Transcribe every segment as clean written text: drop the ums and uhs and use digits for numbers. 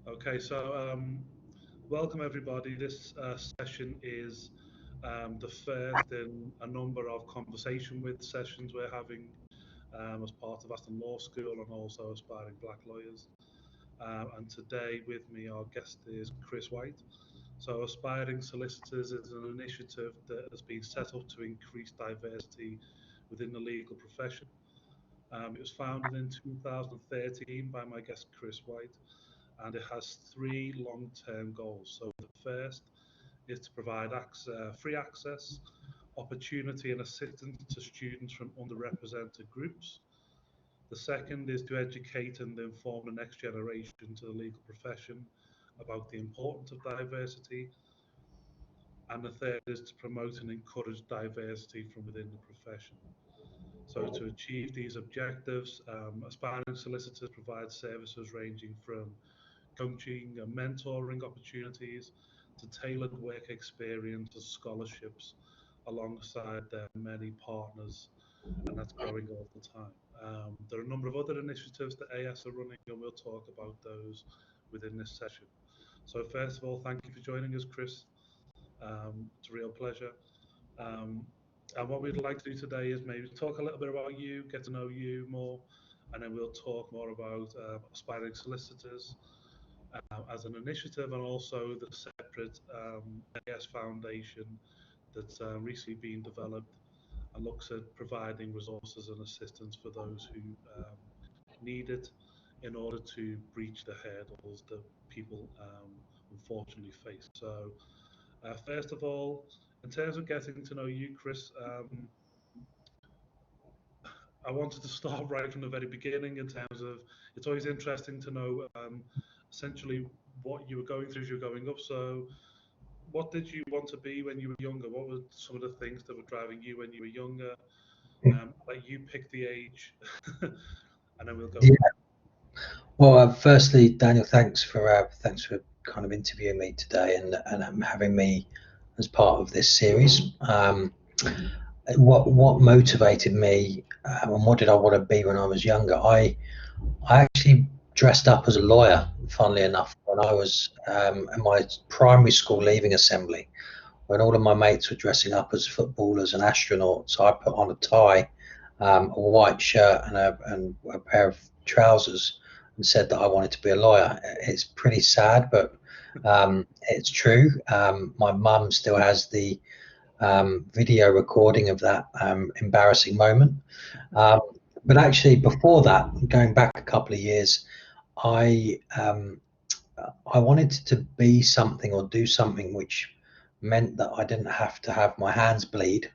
Okay, so welcome everybody. This session is the first in a number of conversation with sessions we're having as part of Aston Law School and also aspiring black lawyers. And today with me, our guest is Chris White. So, Aspiring Solicitors is an initiative that has been set up to increase diversity within the legal profession. It was founded in 2013 by my guest Chris White, and it has three long-term goals. So the first is to provide free access, opportunity and assistance to students from underrepresented groups. The second is to educate and inform the next generation to the legal profession about the importance of diversity. And the third is to promote and encourage diversity from within the profession. So to achieve these objectives, aspiring solicitors provide services ranging from coaching and mentoring opportunities to tailored work experience and scholarships alongside their many partners, and that's growing all the time. There are a number of other initiatives that AS are running, and we'll talk about those within this session. So first of all, thank you for joining us, Chris. It's a real pleasure. Um, and what we'd like to do today is maybe talk a little bit about you, get to know you more, and then we'll talk more about aspiring solicitors as an initiative and also the separate AS Foundation that's recently been developed and looks at providing resources and assistance for those who need it in order to breach the hurdles that people unfortunately face. So, first of all, in terms of getting to know you, Chris, I wanted to start right from the very beginning in terms of it's always interesting to know essentially what you were going through as you were growing up. So, what did you want to be when you were younger? What were some of the things that were driving you when you were younger? Like you pick the age, and then we'll go Yeah. from there. Well, firstly, Daniel, thanks for kind of interviewing me today and having me as part of this series. What motivated me and what did I want to be when I was younger? I actually dressed up as a lawyer, funnily enough, when I was in my primary school leaving assembly. When all of my mates were dressing up as footballers and astronauts, I put on a tie, a white shirt, and a pair of trousers, and said that I wanted to be a lawyer. It's pretty sad, but it's true. My mum still has the video recording of that embarrassing moment. Um, but actually, before that, going back a couple of years, I um, I wanted to be something or do something which meant that I didn't have to have my hands bleed,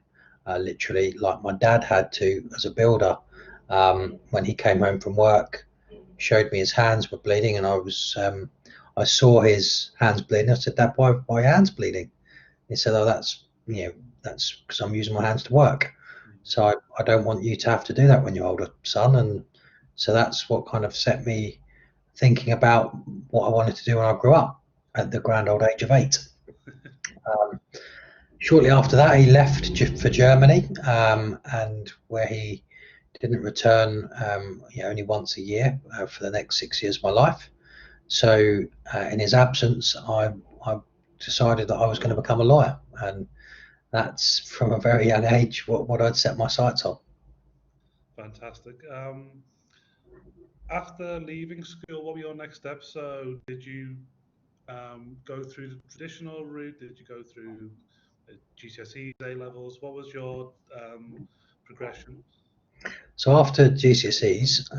literally, like my dad had to as a builder. When he came home from work, showed me his hands were bleeding, and I saw his hands bleeding. I said, "Dad, why are your hands bleeding?" He said, "Oh, that's because I'm using my hands to work. So I don't want you to have to do that when you're older, son." And so that's what kind of set me thinking about what I wanted to do when I grew up at the grand old age of 8. Um, Shortly after that, he left for Germany, and where he didn't return only once a year for the next 6 years of my life. So, in his absence, I decided that I was going to become a lawyer, and that's from a very young age what I'd set my sights on. Fantastic. After leaving school, what were your next steps? So, did you go through the traditional route? Did you go through GCSEs, A levels? What was your progression? So after GCSEs,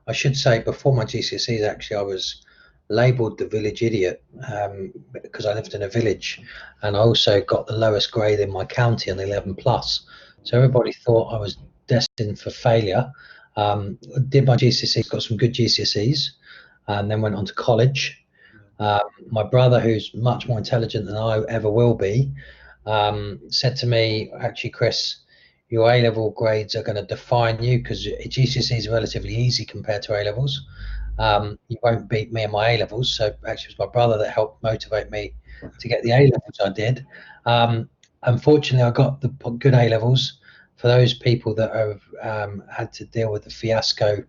I should say before my GCSEs, actually, I was labelled the village idiot because I lived in a village, and I also got the lowest grade in my county on 11 plus. So everybody thought I was destined for failure. Did my GCSEs, got some good GCSEs, and then went on to college. Um, my brother, who's much more intelligent than I ever will be, said to me, "Actually, Chris, your A level grades are going to define you because GCSE is relatively easy compared to A levels. You won't beat me in my A levels." So actually, it was my brother that helped motivate me to get the A levels I did. Unfortunately, I got the good A levels. For those people that have had to deal with the fiasco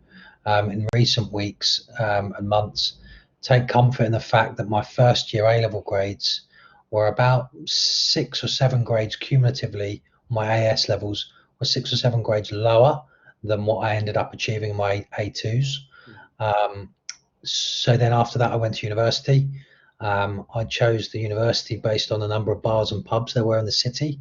in recent weeks and months, take comfort in the fact that my first year A-level grades were about 6 or 7 grades cumulatively. My AS levels were 6 or 7 grades lower than what I ended up achieving in my A2s. So then after that, I went to university. I chose the university based on the number of bars and pubs there were in the city,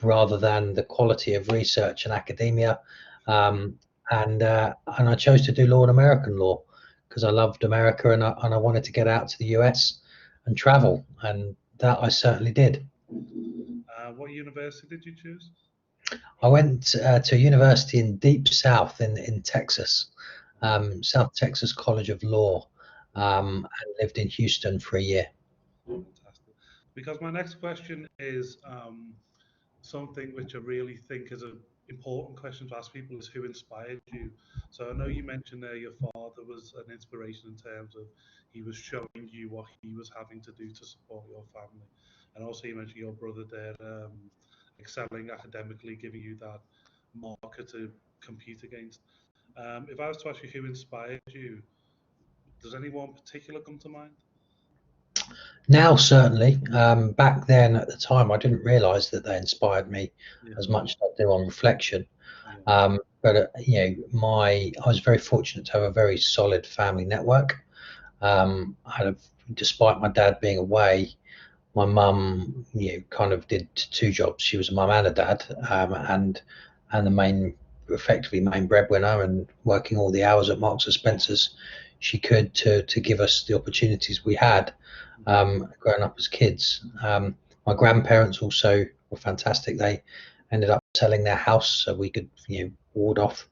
rather than the quality of research and academia. And I chose to do law and American law because I loved America, and I wanted to get out to the US and travel, and that I certainly did. What university did you choose? I went to a university in deep south in Texas, South Texas College of Law, and lived in Houston for a year. Fantastic. Because my next question is something which I really think is an important question to ask people, is who inspired you? So I know you mentioned there your father was an inspiration in terms of he was showing you what he was having to do to support your family. And also you mentioned your brother there excelling academically, giving you that marker to compete against. If I was to ask you who inspired you, does anyone particular come to mind? Now, certainly, back then at the time, I didn't realise that they inspired me Yeah, as much as I do on reflection. yeah, But I was very fortunate to have a very solid family network. Despite my dad being away, my mum, kind of did two jobs. She was a mum and a dad, and the effectively main breadwinner, and working all the hours at Marks and Spencers she could to give us the opportunities we had growing up as kids. My grandparents also were fantastic. They ended up selling their house so we could, ward off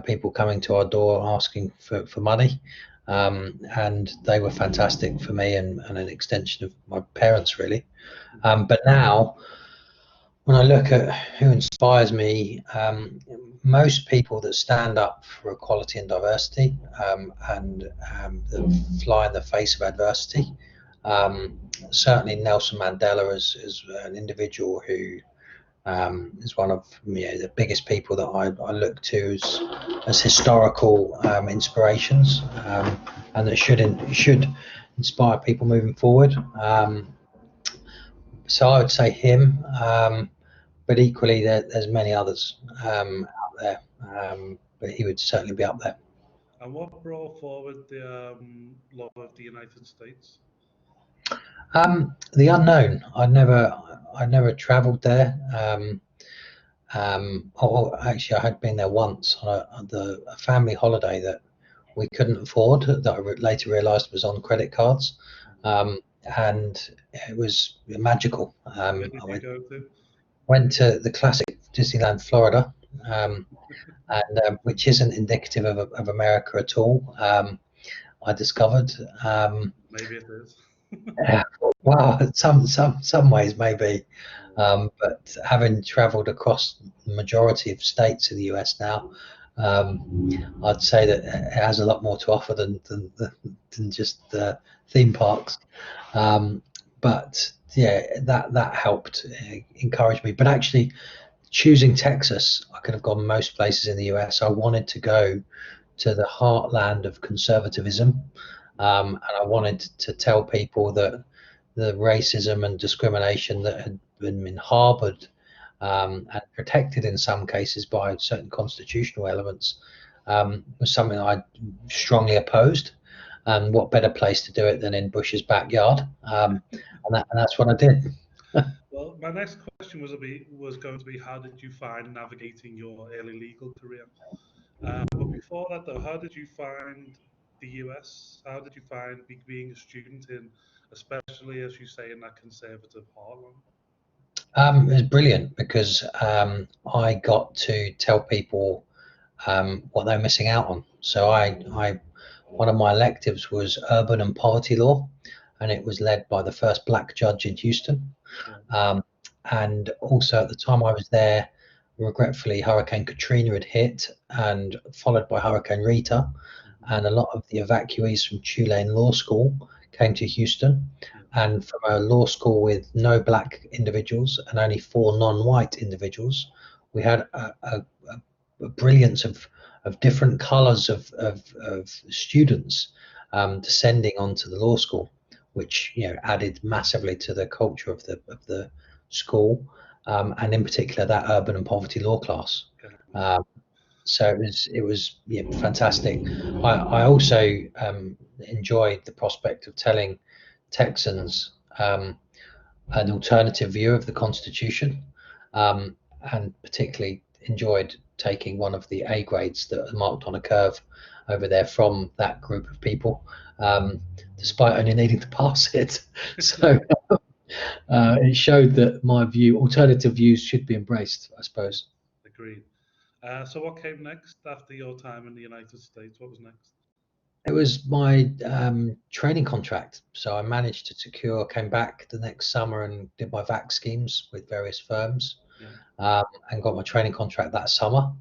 people coming to our door asking for money. And they were fantastic for me, and an extension of my parents, really. But now, when I look at who inspires me, most people that stand up for equality and diversity, that fly in the face of adversity. Certainly, Nelson Mandela is an individual who is one of the biggest people that I look to as historical inspirations, and that should inspire people moving forward. So I would say him, but equally there's many others out there, but he would certainly be up there. And what brought forward the love of the United States? The unknown. I never travelled there. Actually, I had been there once on a family holiday that we couldn't afford, that I later realised was on credit cards, and it was magical. Where did I you go to? went to the classic Disneyland, Florida, and which isn't indicative of America at all. I discovered. Maybe it is. Yeah, well, some ways maybe, but having travelled across the majority of states in the US now, I'd say that it has a lot more to offer than just theme parks. But yeah, that helped encourage me. But actually, choosing Texas, I could have gone most places in the US. I wanted to go to the heartland of conservatism, and I wanted to tell people that the racism and discrimination that had been harbored, and protected in some cases by certain constitutional elements, was something I strongly opposed. And what better place to do it than in Bush's backyard? And that's what I did. Well, my next question was going to be how did you find navigating your early legal career? But before that, though, how did you find the US? How did you find being a student in, especially as you say, in that conservative heartland? It was brilliant because I got to tell people what they're missing out on. So one of my electives was urban and poverty law, and it was led by the first black judge in Houston. Yeah. And also at the time I was there, regretfully, Hurricane Katrina had hit, and followed by Hurricane Rita, and a lot of the evacuees from Tulane Law School came to Houston. Yeah. And from a law school with no black individuals and only 4 non-white individuals, we had a brilliance of different colours of students, descending onto the law school, which added massively to the culture of the school, and in particular that urban and poverty law class. So it was fantastic. I also enjoyed the prospect of telling Texans an alternative view of the Constitution, and particularly enjoyed taking one of the A grades that are marked on a curve over there from that group of people, despite only needing to pass it. So it showed that my view, alternative views, should be embraced, I suppose. Agreed. So what came next after your time in the United States? What was next? It was my training contract. So I managed to secure, came back the next summer and did my VAC schemes with various firms, and got my training contract that summer.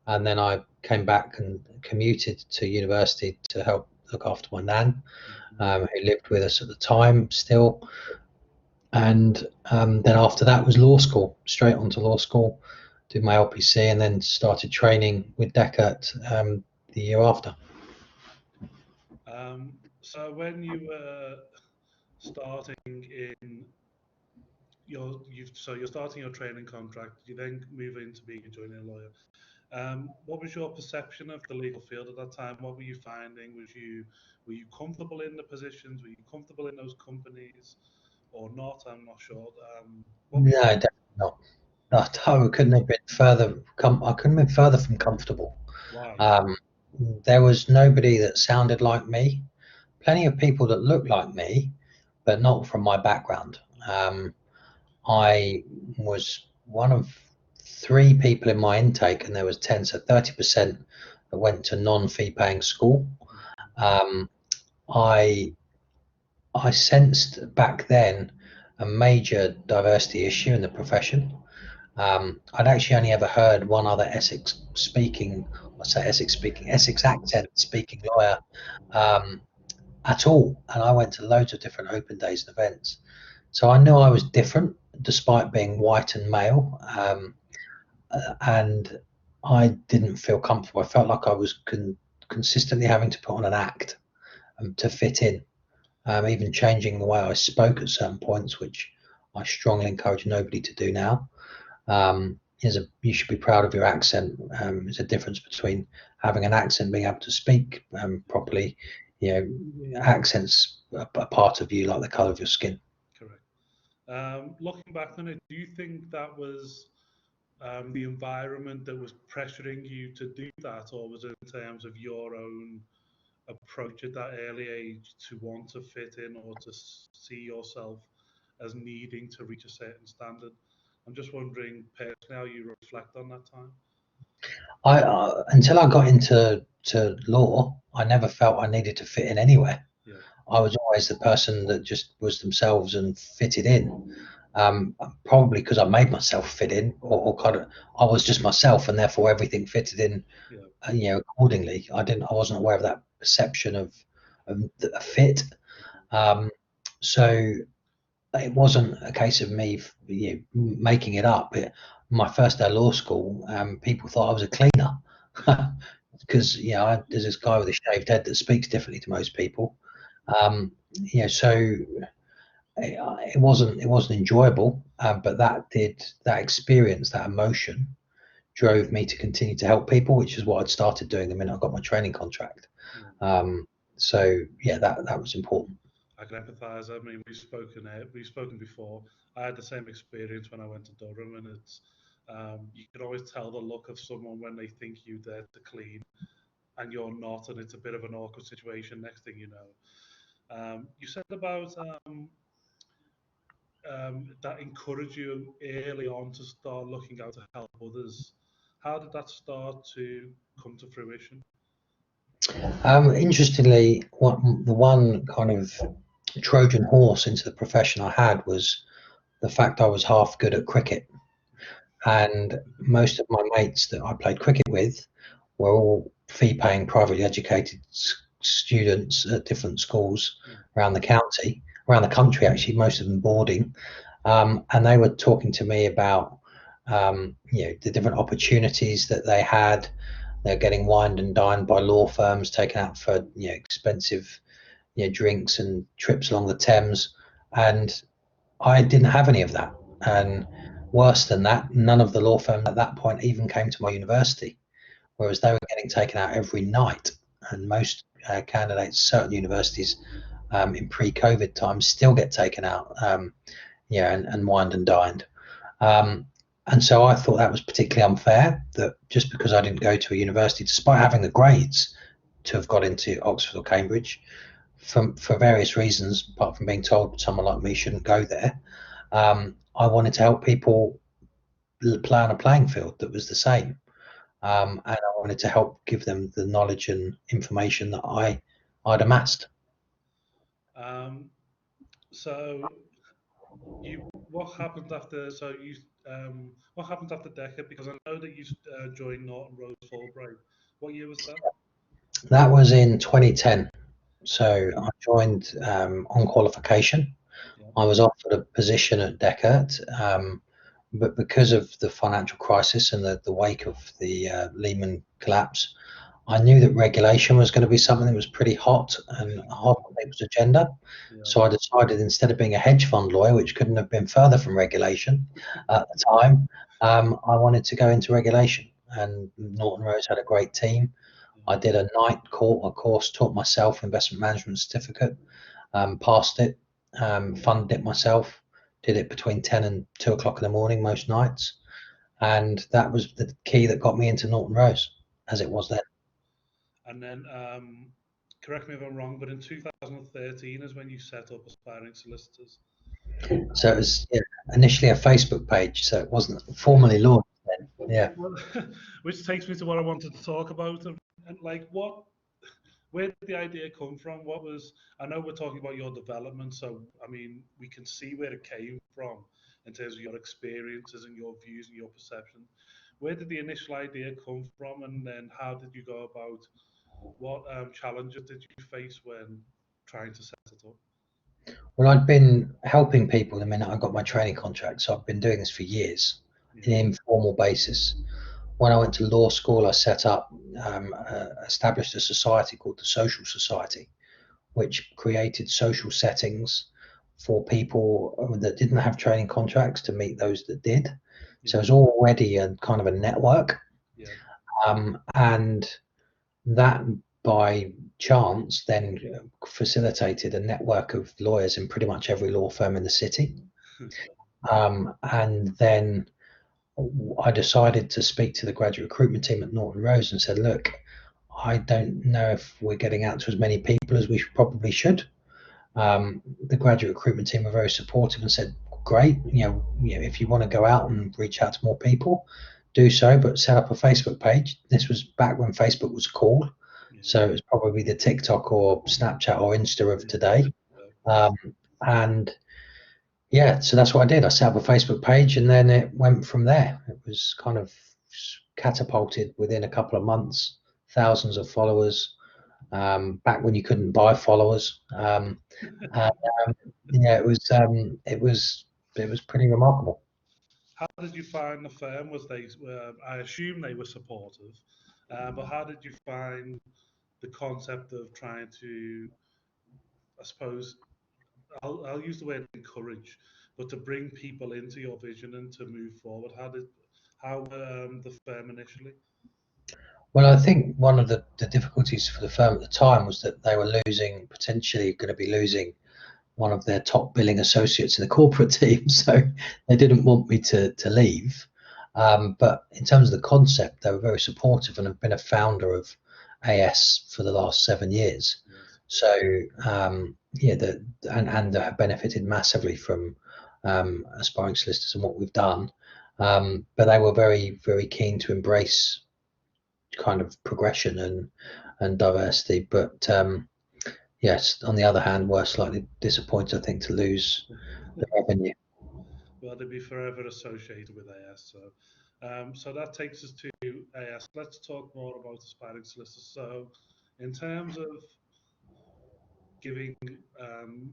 And then I came back and commuted to university to help look after my nan, who lived with us at the time still. And then after that was law school, straight on to law school, did my LPC, and then started training with Deckert the year after. So when you were starting in you're starting your training contract, you then move into being a junior lawyer. What was your perception of the legal field at that time? What were you finding? Were you comfortable in the positions? Were you comfortable in those companies, or not? I'm not sure. What were No, you definitely not. No, I couldn't have been further. I couldn't have been further from comfortable. Why? There was nobody that sounded like me. Plenty of people that looked like me, but not from my background. I was one of 3 people in my intake, and there was 10, so 30% that went to non-fee paying school. I sensed back then a major diversity issue in the profession. I'd actually only ever heard one other Essex accent speaking lawyer at all, and I went to loads of different open days and events. So I knew I was different, despite being white and male, and I didn't feel comfortable. I felt like I was consistently having to put on an act to fit in, even changing the way I spoke at certain points, which I strongly encourage nobody to do now. You should be proud of your accent. There's a difference between having an accent, being able to speak properly. Accents are a part of you, like the color of your skin. Correct. Looking back on it, do you think that was the environment that was pressuring you to do that, or was it in terms of your own approach at that early age to want to fit in or to see yourself as needing to reach a certain standard? I'm just wondering personally how you reflect on that time. Until I got into law, I never felt I needed to fit in anywhere. I was always the person that just was themselves and fitted in. Probably because I made myself fit in, or kind of I was just myself, and therefore everything fitted in, accordingly. I wasn't aware of that perception of a fit. So it wasn't a case of me making it up. My first day of law school, people thought I was a cleaner because there's this guy with a shaved head that speaks differently to most people. So it wasn't enjoyable, but that experience, that emotion, drove me to continue to help people, which is what I'd started doing the minute I got my training contract. So that was important. I can empathise. I mean, we've spoken before. I had the same experience when I went to Durham, and it's you can always tell the look of someone when they think you're there to clean, and you're not, and it's a bit of an awkward situation. Next thing you know, you said about that encouraged you early on to start looking out to help others. How did that start to come to fruition? Interestingly, the one kind of Trojan horse into the profession I had was the fact I was half good at cricket. And most of my mates that I played cricket with were all fee-paying, privately educated students at different schools around the country, actually, most of them boarding. And they were talking to me about the different opportunities that they had. They're getting wined and dined by law firms, taken out for expensive drinks and trips along the Thames, and I didn't have any of that. And worse than that, none of the law firms at that point even came to my university, whereas they were getting taken out every night. And most candidates, certain universities in pre-COVID times, still get taken out, and wined and dined. Um, and so I thought that was particularly unfair, that just because I didn't go to a university, despite having the grades to have got into Oxford or Cambridge, for various reasons, apart from being told someone like me shouldn't go there, I wanted to help people play on a playing field that was the same. And I wanted to help give them the knowledge and information that I'd amassed. So you, what happened after? So you, what happened after Decker? Because I know that you joined Norton Rose Fulbright. What year was that? That was in 2010. So I joined on qualification. Yeah, I was offered a position at Deckert, but because of the financial crisis and the wake of the Lehman collapse, I knew that regulation was going to be something that was pretty hot and hot on people's agenda. yeah, So I decided, instead of being a hedge fund lawyer, which couldn't have been further from regulation at the time, I wanted to go into regulation. And Norton Rose had a great team. I did a course, taught myself investment management certificate, passed it, funded it myself, did it between 10 and 2 o'clock in the morning most nights. And that was the key that got me into Norton Rose, as it was then. and then, correct me if I'm wrong, but in 2013 is when you set up Aspiring Solicitors. So it was, initially a Facebook page, so it wasn't formally launched then. Yeah. Well, which takes me to what I wanted to talk about, and like what, where did the idea come from? What was, I know we're talking about your development, so I mean, we can see where it came from in terms of your experiences and your views and your perception. Where did the initial idea come from, and then how did you go about, what challenges did you face when trying to set it up? Well, I'd been helping people the minute I got my training contract, so I've been doing this for years in Yeah, an informal basis. When I went to law school, I set up, established a society called the Social Society, which created social settings for people that didn't have training contracts to meet those that did. So yeah, it was already a kind of a network. yeah, And that, by chance, then facilitated a network of lawyers in pretty much every law firm in the city. And then I decided to speak to the graduate recruitment team at Norton Rose and said, look, I don't know if we're getting out to as many people as we probably should. The graduate recruitment team were very supportive and said, great, if you want to go out and reach out to more people, do so, but set up a Facebook page. This was back when Facebook was cool. yeah, So it was probably the TikTok or Snapchat or Insta of yeah, today. yeah. Um, and yeah, so that's what I did. I set up a Facebook page, and then it went from there. It was kind of catapulted within a couple of months, thousands of followers, back when you couldn't buy followers. And, yeah, it was pretty remarkable. How did you find the firm? Was they? I assume they were supportive, but how did you find the concept of trying to, I suppose, I'll use the word encourage, but to bring people into your vision and to move forward? How the firm initially? Well, I think one of the difficulties for the firm at the time was that they were potentially going to be losing one of their top billing associates in the corporate team, so they didn't want me to leave. But in terms of the concept, they were very supportive and have been a founder of AS for the last 7 years. Yes. So yeah, and have benefited massively from aspiring solicitors and what we've done. But they were very, very keen to embrace kind of progression and diversity. But yes, on the other hand, we're slightly disappointed, I think, to lose the revenue. Well, they'd be forever associated with AS. So that takes us to AS. Let's talk more about aspiring solicitors. So, in terms of giving um,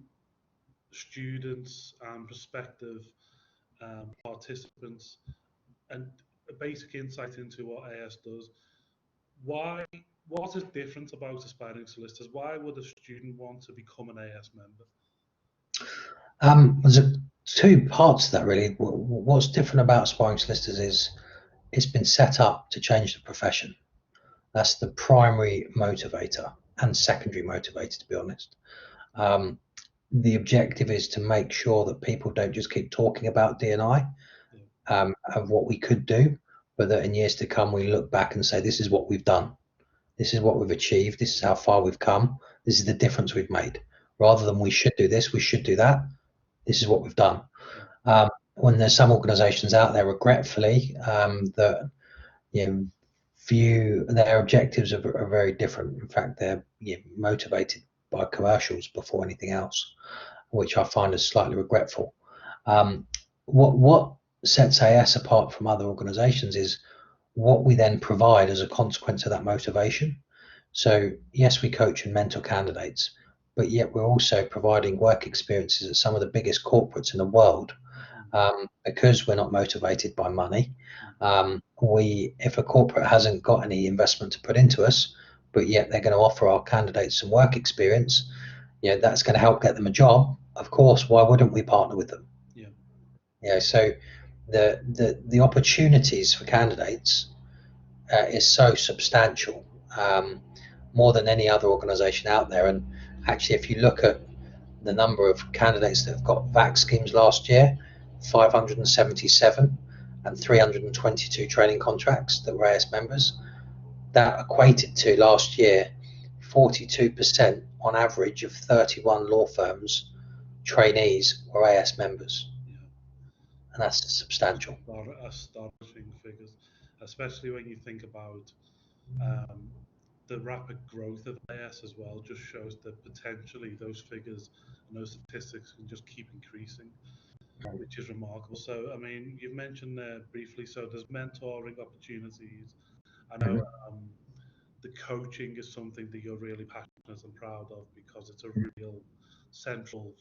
students and prospective participants and a basic insight into what AS does, why what is different about aspiring solicitors? Why would a student want to become an AS member? There's two parts to that really. What's different about aspiring solicitors is it's been set up to change the profession. That's the primary motivator and secondary motivator, to be honest. Um, the objective is to make sure that people don't just keep talking about D&I of what we could do, but that in years to come we look back and say, this is what we've done, this is what we've achieved, this is how far we've come, this is the difference we've made. Rather than we should do this, we should do that, this is what we've done. When there's some organisations out there, regretfully, that view their objectives are very different. In fact, they're motivated by commercials before anything else, which I find is slightly regretful. What sets AS apart from other organisations is what we then provide as a consequence of that motivation. So yes, we coach and mentor candidates, but yet we're also providing work experiences at some of the biggest corporates in the world. Because we're not motivated by money, if a corporate hasn't got any investment to put into us, but yet they're going to offer our candidates some work experience, that's going to help get them a job. Of course, why wouldn't we partner with them? So the opportunities for candidates is so substantial, more than any other organisation out there. And actually, if you look at the number of candidates that have got VAC schemes last year, 577 and 322 training contracts that were AS members, that equated to last year 42% on average of 31 law firms trainees were AS members. And that's substantial. Astonishing figures, especially when you think about the rapid growth of AS as well. Just shows that potentially those figures and those statistics can just keep increasing, which is remarkable. So, I mean, you've mentioned there briefly, so there's mentoring opportunities. I know the coaching is something that you're really passionate and proud of because it's a real central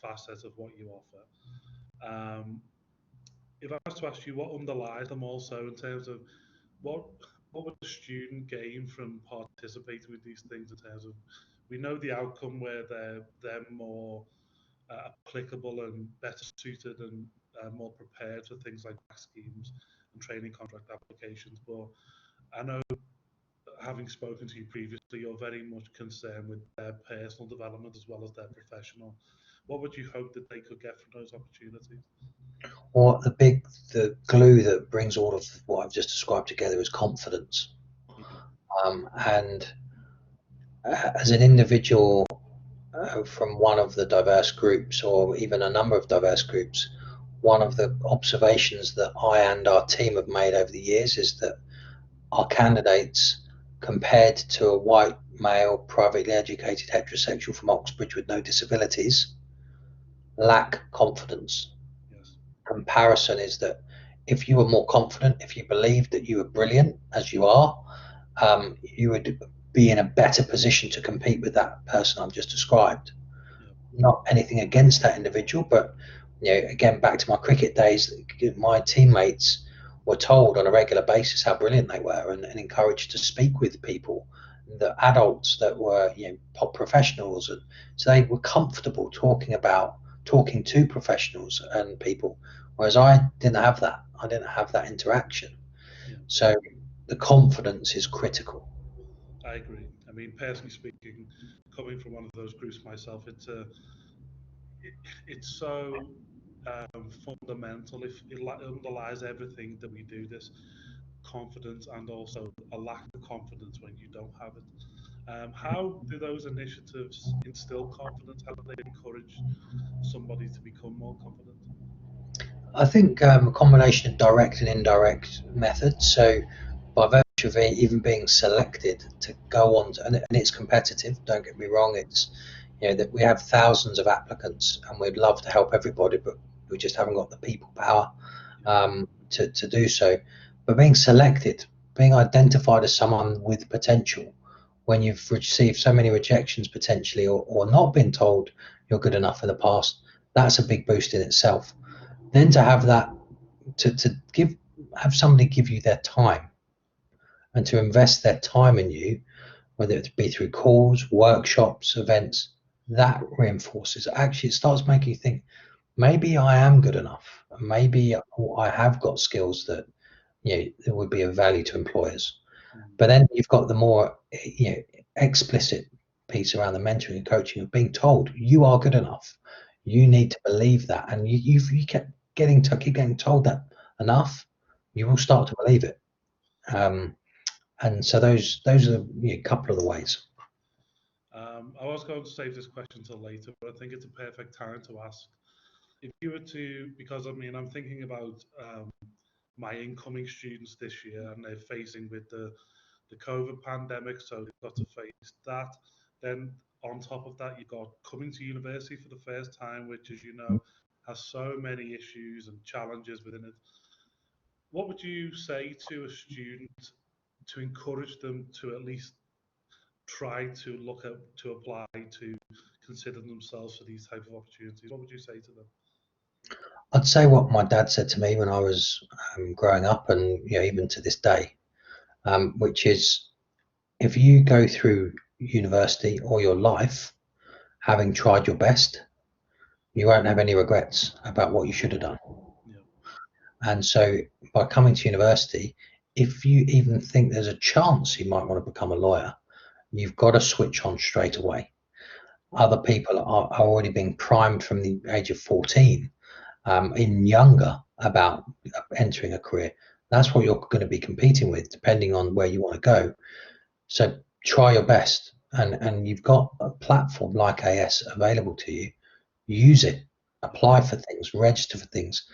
facet of what you offer. If I was to ask you what underlies them also in terms of what what would a student gain from participating with these things in terms of we know the outcome where they're more applicable and better suited and more prepared for things like schemes and training contract applications. But I know, having spoken to you previously, you're very much concerned with their personal development as well as their professional. What would you hope that they could get from those opportunities? Well, the glue that brings all of what I've just described together is confidence. And as an individual from one of the diverse groups, or even a number of diverse groups, one of the observations that I and our team have made over the years is that our candidates, compared to a white male, privately educated heterosexual from Oxbridge with no disabilities, lack confidence. Comparison is that if you were more confident, if you believed that you were brilliant as you are, you would be in a better position to compete with that person I've just described. Not anything against that individual, but again, back to my cricket days, my teammates were told on a regular basis how brilliant they were and encouraged to speak with people, the adults that were professionals, and so they were comfortable talking to professionals and people, whereas I didn't have that interaction. So the confidence is critical. I agree. I mean, personally speaking, coming from one of those groups myself, it's so fundamental. If it underlies everything that we do, this confidence and also a lack of confidence when you don't have it. How do those initiatives instill confidence? How do they encourage somebody to become more confident? I think a combination of direct and indirect methods. So, by virtue of even being selected to go on, and it's competitive. Don't get me wrong. It's that we have thousands of applicants, and we'd love to help everybody, but we just haven't got the people power to do so. But being selected, being identified as someone with potential, when you've received so many rejections potentially, or not been told you're good enough in the past, that's a big boost in itself. Then to have that, have somebody give you their time and to invest their time in you, whether it be through calls, workshops, events, that reinforces. Actually, it starts making you think, maybe I am good enough. Maybe I have got skills that that would be of value to employers. But then you've got the more explicit piece around the mentoring and coaching of being told you are good enough. You need to believe that, and you kept keep getting told that enough, you will start to believe it. And so those are a couple of the ways. I was going to save this question till later, but I think it's a perfect time to ask. If you were to, because I mean, I'm thinking about my incoming students this year, and they're facing with the COVID pandemic, so they've got to face that. Then on top of that, you've got coming to university for the first time, which, as you know, has so many issues and challenges within it. What would you say to a student to encourage them to at least try to look at, to apply, to consider themselves for these type of opportunities? What would you say to them? I'd say what my dad said to me when I was growing up, and even to this day, which is, if you go through university or your life having tried your best, you won't have any regrets about what you should have done. Yeah. And so by coming to university, if you even think there's a chance you might want to become a lawyer, you've got to switch on straight away. Other people are already being primed from the age of 14, in younger, about entering a career. That's what you're going to be competing with, depending on where you want to go. So try your best, and you've got a platform like AS available to you. Use it, apply for things, register for things,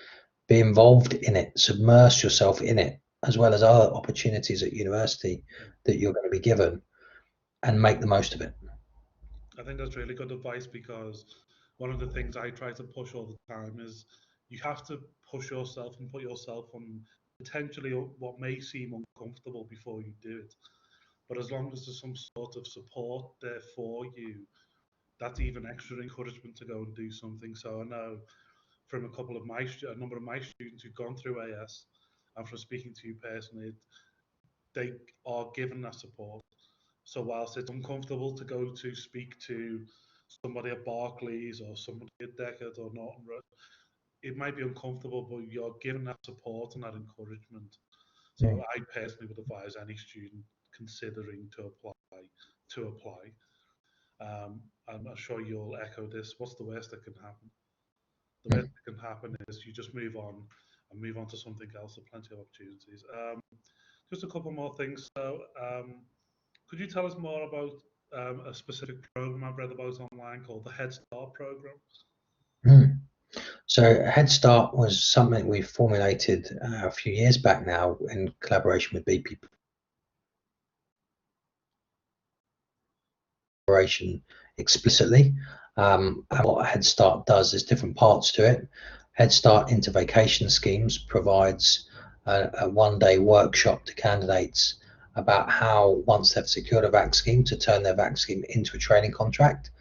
be involved in it, submerge yourself in it, as well as other opportunities at university that you're going to be given, and make the most of it. I think that's really good advice, because one of the things I try to push all the time is you have to push yourself and put yourself on potentially what may seem uncomfortable before you do it. But as long as there's some sort of support there for you, that's even extra encouragement to go and do something. So I know from a number of my students who've gone through AS, and from speaking to you personally, they are given that support. So whilst it's uncomfortable to go to speak to somebody at Barclays or somebody at Deckard or Norton, it might be uncomfortable, but you're given that support and that encouragement. So Mm. I personally would advise any student considering to apply. I'm sure you'll echo this. What's the worst that can happen? The worst Mm. that can happen is you just move on and move on to something else. There are plenty of opportunities. Just a couple more things. So, could you tell us more about a specific program I've read about online called the Head Start program? Mm. So Head Start was something we formulated a few years back now in collaboration with BP explicitly. And what Head Start does is different parts to it. Head Start into Vacation Schemes provides a one-day workshop to candidates about how, once they've secured a VAC scheme, to turn their VAC scheme into a training contract.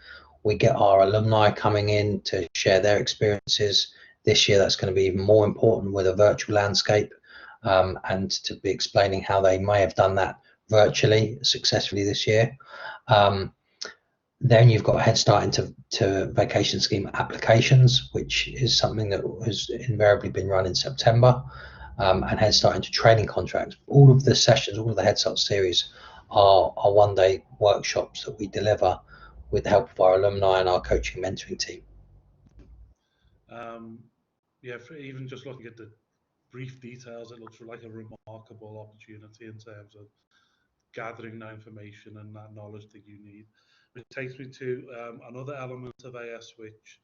We get our alumni coming in to share their experiences. This year, that's going to be even more important with a virtual landscape, and to be explaining how they may have done that virtually successfully this year. Then you've got a Head Start into Vacation Scheme applications, which is something that has invariably been run in September, and Head Start into training contracts. All of the sessions, all of the Head Start series are one-day workshops that we deliver with the help of our alumni and our coaching mentoring team. Um, yeah, for even just looking at the brief details, it looks like a remarkable opportunity in terms of gathering that information and that knowledge that you need. Which takes me to another element of AS, which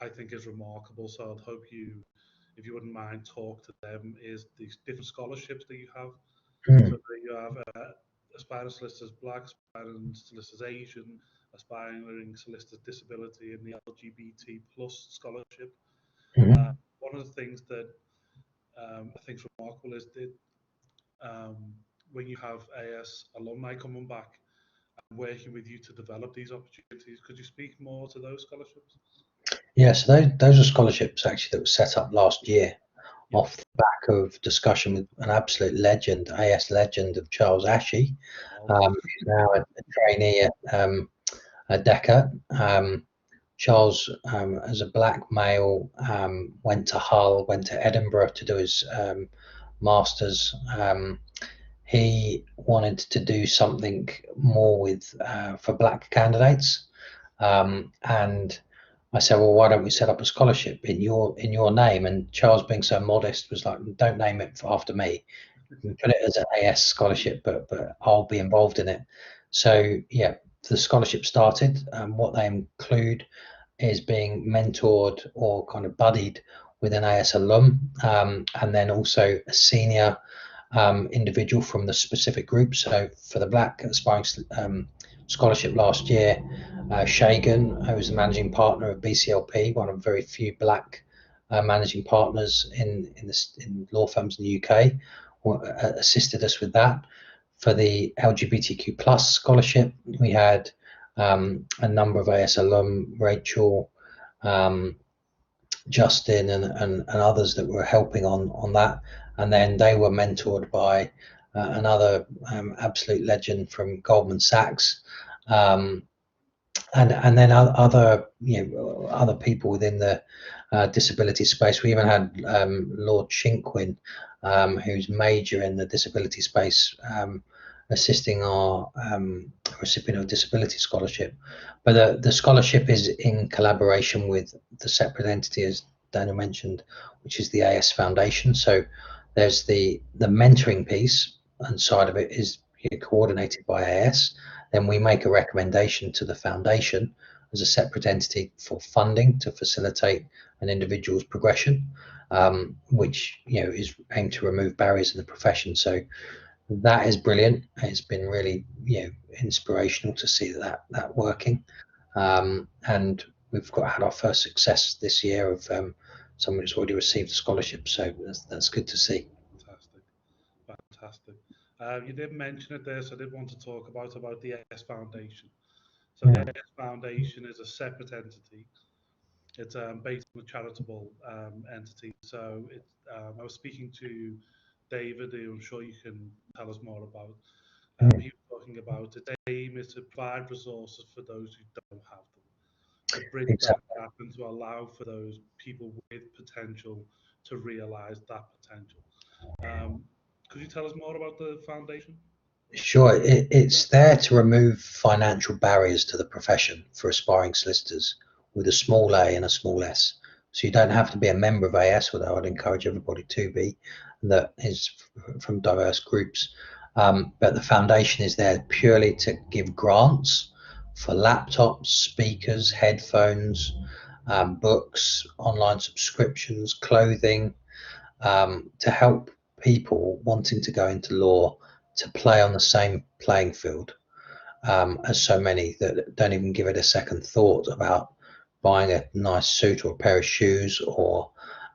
I think is remarkable. So I'd hope you, if you wouldn't mind, talk to them, is these different scholarships that you have. So Mm. that you have aspiring solicitors black, aspiring solicitors Asian, aspiring solicitors disability, and the LGBT plus scholarship. Uh, Mhm. one of the things that I think is remarkable is that um, when you have AS alumni coming back and working with you to develop these opportunities, could you speak more to those scholarships? Yeah, so those are scholarships actually that were set up last year. Yeah. off the back of discussion with an absolute legend, AS legend of Charles Ashey, who's now a trainee at Decker. Charles, as a black male, went to Hull, went to Edinburgh to do his masters. He wanted to do something more with for black candidates, and I said, "Well, why don't we set up a scholarship in your name?" And Charles, being so modest, was like, "Don't name it after me. Put it as an AS scholarship, but I'll be involved in it." So yeah, the scholarship started. What they include is being mentored or kind of buddied with an AS alum, and then also a senior individual from the specific group. So for the Black Aspiring Scholarship last year, Shagan, who was the managing partner of BCLP, one of very few Black managing partners in law firms in the UK, assisted us with that. For the LGBTQ plus scholarship, we had a number of AS alum, Rachel, Justin, and others that were helping on that. And then they were mentored by another absolute legend from Goldman Sachs, and then other people within the disability space. We even had Lord Shinquin, who's major in the disability space, assisting our recipient of disability scholarship. But the scholarship is in collaboration with the separate entity, as Daniel mentioned, which is the AS Foundation. So there's the mentoring piece, and side of it is coordinated by AS. Then we make a recommendation to the foundation as a separate entity for funding to facilitate an individual's progression, which is aimed to remove barriers in the profession. So that is brilliant. It's been really inspirational to see that working, and we've had our first success this year of someone who's already received a scholarship. So that's good to see. Fantastic, fantastic. You did mention it there, so I did want to talk about the AS Foundation. So the Yeah. AS Foundation is a separate entity. It's based on a charitable entity. So I was speaking to David, who I'm sure you can tell us more about. He was talking about its aim is to provide resources for those who don't have them, to bridge that Exactly. gap and to allow for those people with potential to realize that potential. Um, could you tell us more about the foundation? Sure, it's there to remove financial barriers to the profession for aspiring solicitors with a small a and a small s. So you don't have to be a member of AS, although I'd encourage everybody to be, that is from diverse groups. But the foundation is there purely to give grants for laptops, speakers, headphones, books, online subscriptions, clothing, to help people wanting to go into law to play on the same playing field as so many that don't even give it a second thought about buying a nice suit or a pair of shoes, or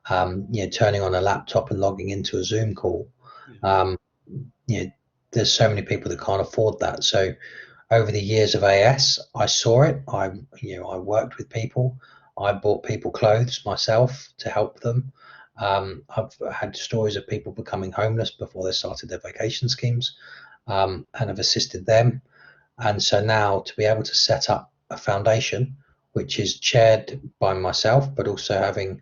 turning on a laptop and logging into a Zoom call. Yeah, Um, there's so many people that can't afford that. So over the years of AS, I saw it. I worked with people. I bought people clothes myself to help them. I've had stories of people becoming homeless before they started their vacation schemes, and have assisted them. And so now to be able to set up a foundation, which is chaired by myself, but also having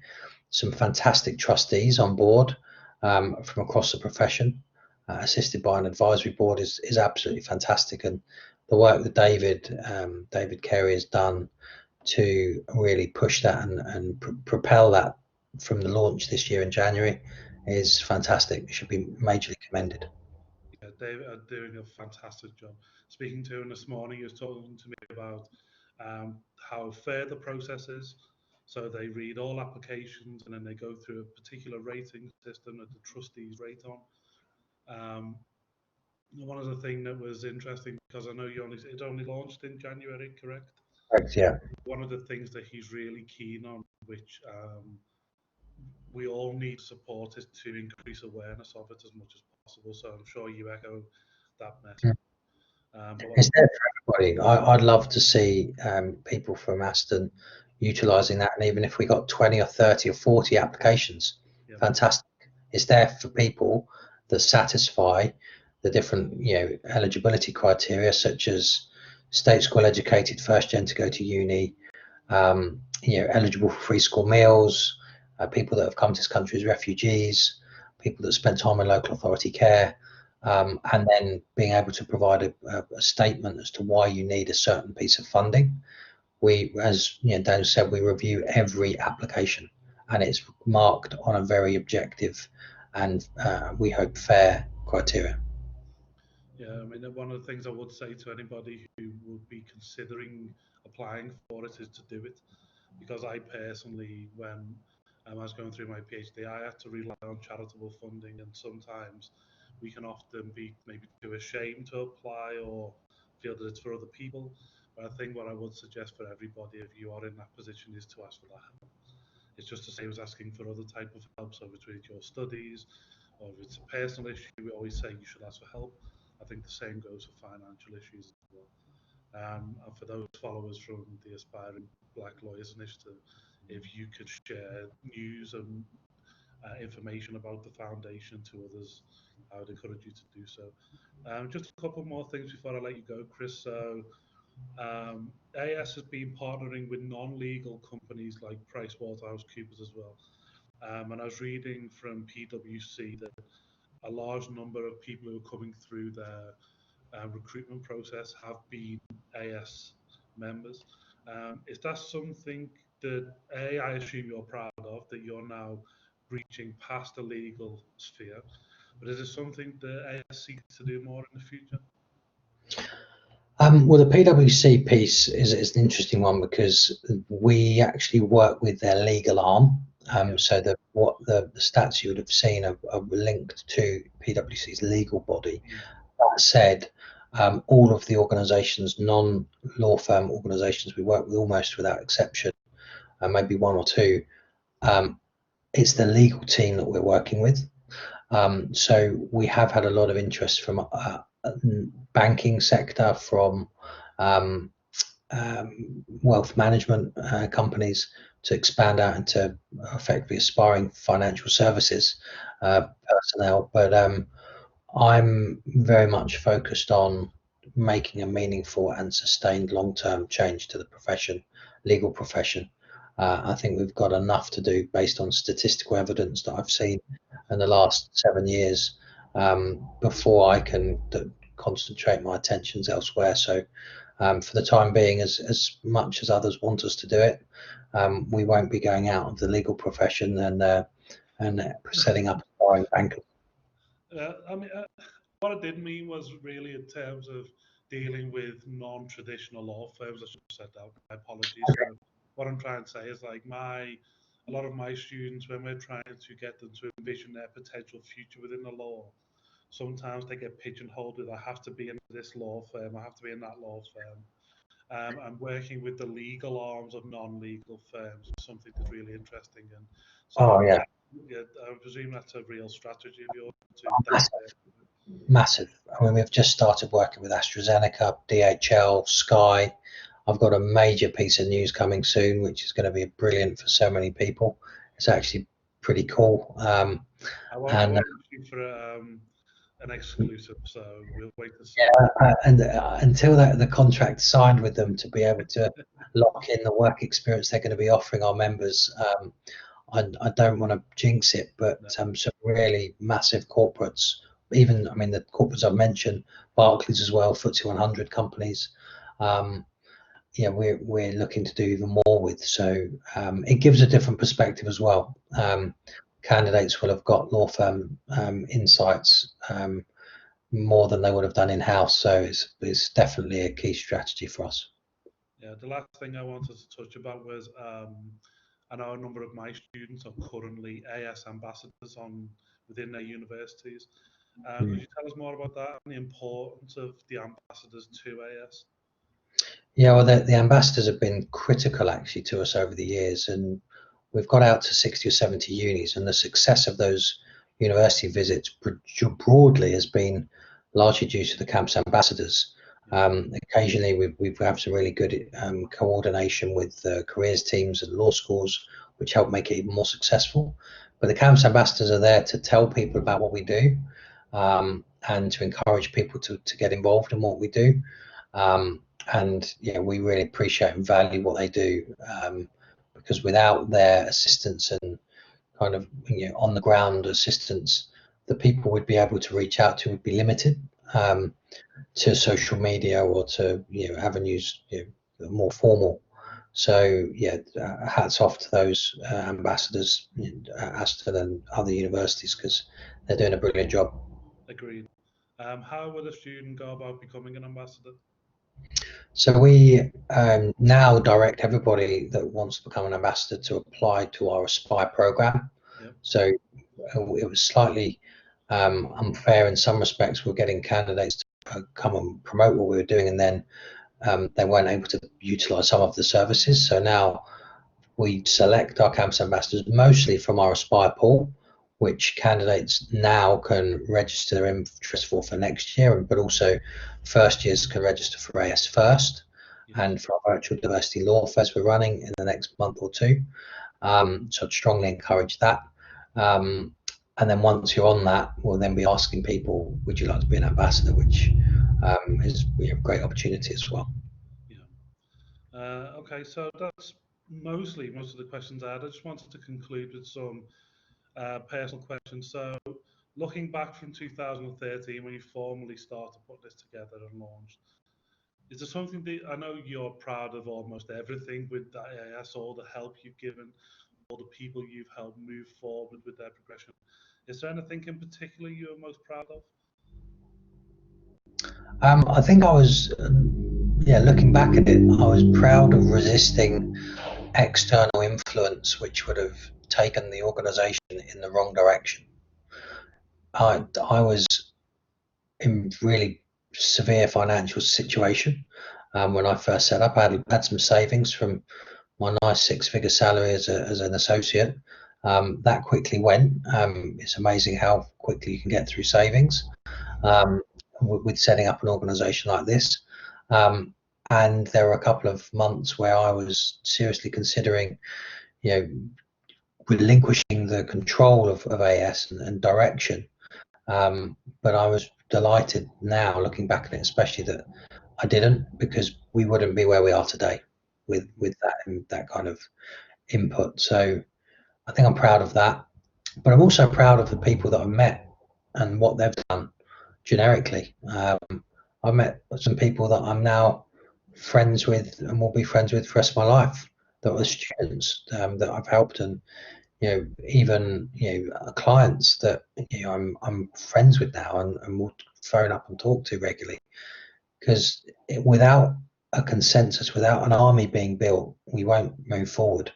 some fantastic trustees on board from across the profession, assisted by an advisory board, is absolutely fantastic. And the work that David Carey has done to really push that and propel that from the launch this year in January is fantastic. It should be majorly commended. yeah, they are doing a fantastic job. Speaking to him this morning, he was talking to me about how fair the process is. So they read all applications and then they go through a particular rating system that the trustees rate on. Um, one of the things that was interesting, because I know it only launched in January, correct? Correct, yeah. One of the things that he's really keen on, which we all need support, is to increase awareness of it as much as possible. So I'm sure you echo that message. But what It's there for everybody. I'd love to see people from Aston utilising that, and even if we got 20 or 30 or 40 applications, fantastic. It's there for people that satisfy the different, eligibility criteria, such as state school educated, first gen to go to uni, eligible for free school meals, people that have come to this country as refugees, people that spent time in local authority care, and then being able to provide a statement as to why you need a certain piece of funding. We, as Dan said, we review every application, and it's marked on a very objective and we hope fair criteria. Yeah, I mean, one of the things I would say to anybody who would be considering applying for it is to do it. Because I personally, when I was going through my PhD, I had to rely on charitable funding, and sometimes we can often be maybe too ashamed to apply or feel that it's for other people. But I think what I would suggest for everybody, if you are in that position, is to ask for that help. It's just the same as asking for other type of help. So if it's with your studies or if it's a personal issue, we always say you should ask for help. I think the same goes for financial issues as well. And for those followers from the Aspiring Black Lawyers Initiative, if you could share news and information about the foundation to others, I would encourage you to do so. Just a couple more things before I let you go, Chris. So, AS has been partnering with non-legal companies like PricewaterhouseCoopers as well. And I was reading from PwC that a large number of people who are coming through their recruitment process have been AS members. Is that something that I assume you're proud of, that you're now reaching past the legal sphere, but is it something that AS seeks to do more in the future? Well, the PwC piece is an interesting one because we actually work with their legal arm. So what the stats you would have seen are linked to PwC's legal body. That said, all of the organisations, non-law firm organisations we work with almost without exception, maybe one or two, it's the legal team that we're working with. So we have had a lot of interest from banking sector, from wealth management companies to expand out into effectively aspiring financial services personnel. But I'm very much focused on making a meaningful and sustained long-term change to the profession, legal profession. I think we've got enough to do based on statistical evidence that I've seen in the last 7 years before I can concentrate my attentions elsewhere. So for the time being, as much as others want us to do it, we won't be going out of the legal profession and setting up aspiring bankers. I mean, what I did mean was really in terms of dealing with non-traditional law firms. I should have said that. My apologies. So what I'm trying to say is like a lot of my students, when we're trying to get them to envision their potential future within the law, sometimes they get pigeonholed with I have to be in this law firm, I have to be in that law firm. And working with the legal arms of non-legal firms is something that's really interesting. And so, Oh yeah, yeah, I presume that's a real strategy of yours to massive, massive. I mean, we've just started working with AstraZeneca, DHL, Sky. I've got a major piece of news coming soon, which is going to be brilliant for so many people. It's actually pretty cool. I And won't shoot for an exclusive, so we'll wait to see. and until the contract signed with them to be able to lock in the work experience they're going to be offering our members, I don't want to jinx it, but some really massive corporates, even, I mean, the corporates I've mentioned, Barclays as well, FTSE 100 companies, we're looking to do even more with. So it gives a different perspective as well. Candidates will have got law firm insights more than they would have done in-house. So it's definitely a key strategy for us. Yeah, the last thing I wanted to touch about was I know a number of my students are currently AS ambassadors within their universities. Could you tell us more about that and the importance of the ambassadors to AS? Yeah, well, the ambassadors have been critical actually to us over the years, and we've got out to 60 or 70 unis, and the success of those university visits broadly has been largely due to the campus ambassadors. Occasionally, we've had some really good coordination with careers teams and law schools, which help make it even more successful. But the campus ambassadors are there to tell people about what we do, and to encourage people to get involved in what we do. And yeah, we really appreciate and value what they do, because without their assistance and kind of on the ground assistance, the people we'd be able to reach out to would be limited, to social media or to avenues more formal. So yeah, hats off to those ambassadors, Aston and other universities, because they're doing a brilliant job. Agreed. How would a student go about becoming an ambassador? So we now direct everybody that wants to become an ambassador to apply to our Aspire program. Yep. So it was slightly unfair in some respects. We're getting candidates to come and promote what we were doing, and then they weren't able to utilise some of the services. So now we select our campus ambassadors mostly from our Aspire pool, which candidates now can register their interest for next year, but also first years can register for AS First, Yes. and for our virtual diversity law fest we're running in the next month or two. So I'd strongly encourage that. And then once you're on that, we'll then be asking people, would you like to be an ambassador, which is a great opportunity as well. Yeah. Okay, so that's mostly most of the questions I had. I just wanted to conclude with some personal questions. So, looking back from 2013 when you formally started putting this together and launched, is there something that I know you're proud of almost everything with the AIS, all the help you've given, all the people you've helped move forward with their progression? Is there anything in particular you're most proud of? I think I was, looking back at it, I was proud of resisting external influence which would have taken the organisation in the wrong direction. I was in really severe financial situation when I first set up. I had some savings from my nice six-figure salary as an associate. That quickly went. It's amazing how quickly you can get through savings with setting up an organisation like this. And there were a couple of months where I was seriously considering, relinquishing the control of AS and direction. But I was delighted now, looking back at it, especially that I didn't, because we wouldn't be where we are today with that kind of input. So I think I'm proud of that, but I'm also proud of the people that I've met and what they've done generically. I've met some people that I'm now friends with and will be friends with for the rest of my life, that were students that I've helped, and even clients that I'm friends with now and will phone up and talk to regularly. Because without a consensus, without an army being built, we won't move forward.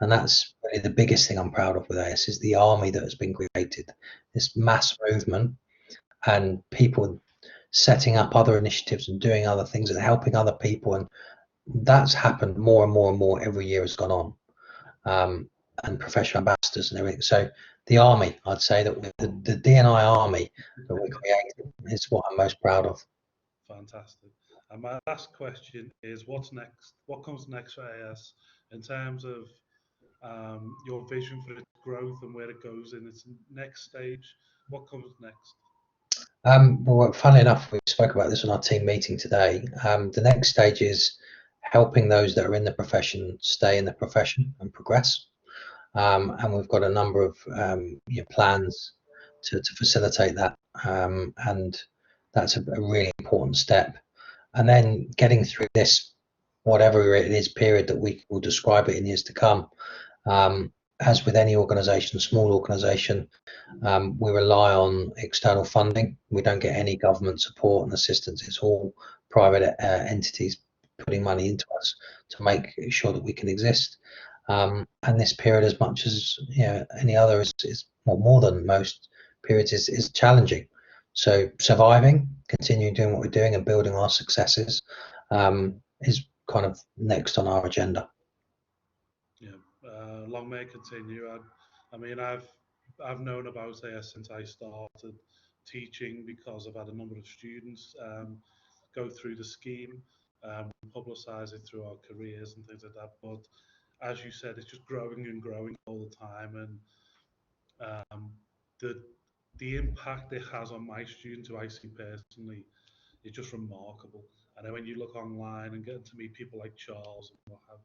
And that's really the biggest thing I'm proud of with AS, is the army that has been created, this mass movement, and people setting up other initiatives and doing other things and helping other people. And that's happened more and more and more every year has gone on. And professional ambassadors and everything. So the army, I'd say that the DNI army that we created is what I'm most proud of. Fantastic. And my last question is, what's next? What comes next for AS in terms of your vision for its growth and where it goes in its next stage? What comes next? Well, funnily enough, we spoke about this on our team meeting today. The next stage is helping those that are in the profession stay in the profession and progress. And we've got a number of plans to facilitate that. And that's a really important step. And then getting through this, whatever it is, period that we will describe it in years to come. As with any organisation, small organisation, we rely on external funding. We don't get any government support and assistance. It's all private entities putting money into us to make sure that we can exist. And this period, as much as any other, is well, more than most periods, is challenging. So surviving, continuing doing what we're doing, and building our successes is kind of next on our agenda. Yeah, long may it continue. I mean, I've known about AS since I started teaching because I've had a number of students go through the scheme, publicise it through our careers and things like that. But as you said, it's just growing and growing all the time, and Um, the impact it has on my students, who I see personally, is just remarkable. And then when you look online and get to meet people like Charles and what have,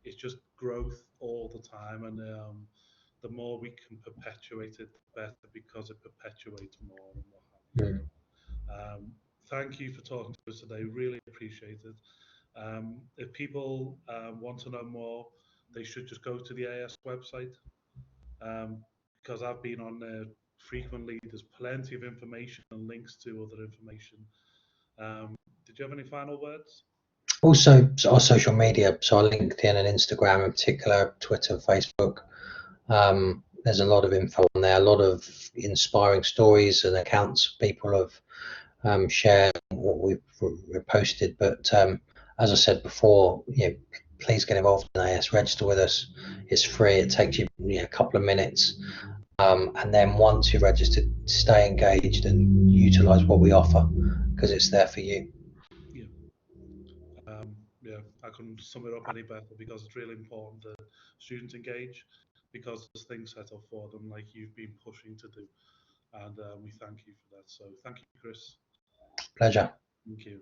it's just growth all the time. And the more we can perpetuate it, the better, because it perpetuates more and what have you. Mm. So, thank you for talking to us today. Really appreciate it. If people want to know more, they should just go to the AS website, because I've been on there frequently. There's plenty of information and links to other information. Did you have any final words? Also, our social media, so our LinkedIn and Instagram in particular, Twitter, Facebook. There's a lot of info on there, a lot of inspiring stories and accounts people have shared what we've posted. But as I said before, please get involved in AS, register with us. It's free. It takes you, a couple of minutes. And then once you're registered, stay engaged and utilize what we offer, because it's there for you. Yeah. Yeah, I couldn't sum it up any better, because it's really important that students engage, because there's things set up for them like you've been pushing to do. And we thank you for that. So thank you, Chris. Pleasure. Thank you.